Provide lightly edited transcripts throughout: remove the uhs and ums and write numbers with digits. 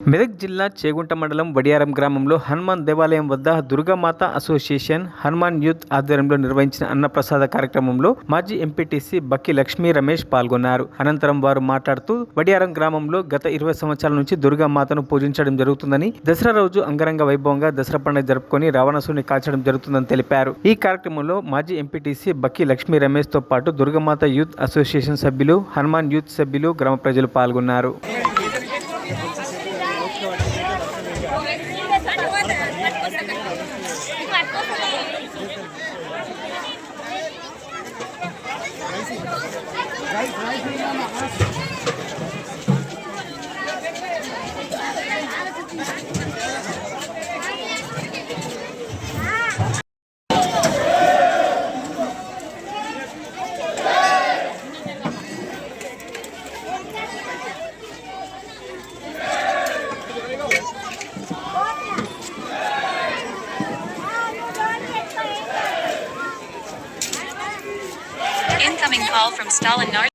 మెదక్ జిల్లా చేగుంట మండలం వడియారం గ్రామంలో హనుమాన్ దేవాలయం వద్ద దుర్గామాత అసోసియేషన్ హనుమాన్ యూత్ ఆధ్వర్యంలో నిర్వహించిన అన్నప్రసాద కార్యక్రమంలో మాజీ ఎంపీటీసీ బక్కి లక్ష్మీ రమేష్ పాల్గొన్నారు. అనంతరం వారు మాట్లాడుతూ వడియారం గ్రామంలో గత 20 సంవత్సరాల నుంచి దుర్గామాతను పూజించడం జరుగుతుందని, దసరా రోజు అంగరంగ వైభవంగా దసరా పండుగ జరుపుకొని రావణాసురుని కాల్చడం జరుగుతుందని తెలిపారు. ఈ కార్యక్రమంలో మాజీ ఎంపీటీసీ బక్కి లక్ష్మీ రమేష్ తో పాటు దుర్గామాత యూత్ అసోసియేషన్ సభ్యులు, హనుమాన్ యూత్ సభ్యులు, గ్రామ ప్రజలు పాల్గొన్నారు. Incoming call from Stalin Nar.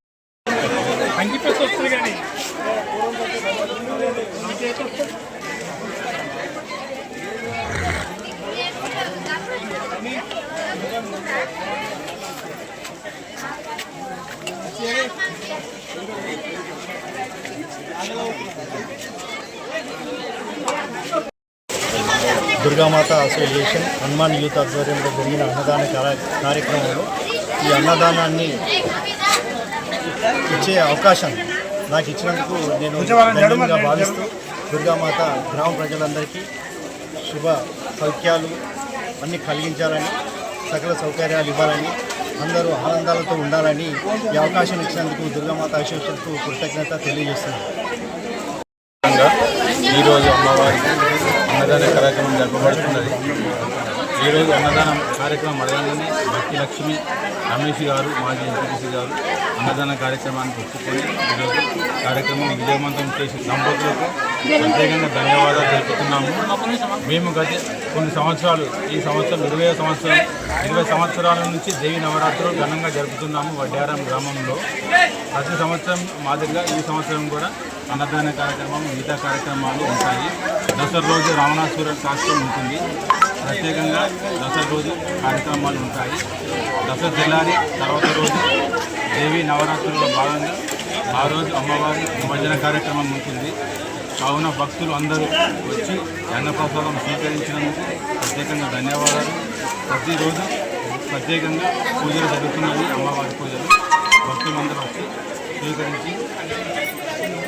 Durgamata association Hanuman youth ఆధ్వర్యంలో జరిగిన అన్నదాన కార్యక్రమంలో ఈ అన్నదానాన్ని ఇచ్చే అవకాశం నాకు ఇచ్చినందుకు నేను ధన్యంగా భావిస్తూ దుర్గామాత గ్రామ ప్రజలందరికీ శుభ సౌఖ్యాలు అన్నీ కలిగించాలని, సకల సౌకర్యాలు ఇవ్వాలని, అందరూ ఆనందాలతో ఉండాలని ఈ అవకాశం ఇచ్చినందుకు దుర్గామాత అసోసియేషన్కు కృతజ్ఞత తెలియజేస్తున్నాను. ఈరోజు అమ్మవారికి అన్నదాన కార్యక్రమం జరపబడుతున్నది. ఈరోజు అన్నదానం కార్యక్రమం అడగంగానే భక్తి లక్ష్మి రమేష్ గారు, మాజీ ఎంపీటీసీ గారు అన్నదాన కార్యక్రమాన్ని ఒప్పుకొని ఈరోజు కార్యక్రమం విజయవంతం చేసి దంపతులకు ప్రత్యేకంగా ధన్యవాదాలు తెలుపుతున్నాము. మేము గత కొన్ని సంవత్సరాలు, ఈ సంవత్సరం 20 సంవత్సరాల నుంచి దేవి నవరాత్రులు ఘనంగా జరుపుతున్నాము. వడ్డారం గ్రామంలో ప్రతి సంవత్సరం మాదిరిగా ఈ సంవత్సరం కూడా అన్నదాన కార్యక్రమం, మిగతా కార్యక్రమాలు ఉంటాయి. దసరా రోజు రావణాసురుని కాష్టం ఉంటుంది. ప్రత్యేకంగా దసరా రోజు కార్యక్రమాలు ఉంటాయి. దసరా తెల్లారి తర్వాత రోజు దేవి నవరాత్రుల్లో భాగంగా ఆ రోజు అమ్మవారి నిమజ్జన కార్యక్రమం ఉంటుంది. కావున భక్తులు అందరూ వచ్చి అన్నప్రసాదం స్వీకరించినందుకు ప్రత్యేకంగా ధన్యవాదాలు. ప్రతిరోజు ప్రత్యేకంగా పూజలు జరుగుతున్నాయి. అమ్మవారి పూజలు భక్తులందరూ వచ్చి స్వీకరించి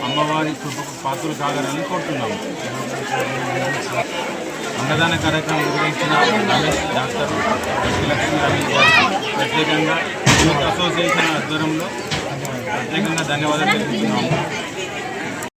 అమ్మవారి కృపకు పాత్రలు కాగలని కోరుతున్నాము. అన్నదాన కార్యక్రమం నిర్వహించిన రమేష్ డాక్టర్ లక్ష్మీ రమేష్ గారికి ప్రత్యేకంగా యూత్ అసోసియేషన్ ఆధ్వర్యంలో ప్రత్యేకంగా ధన్యవాదాలు తెలుపుతున్నాము.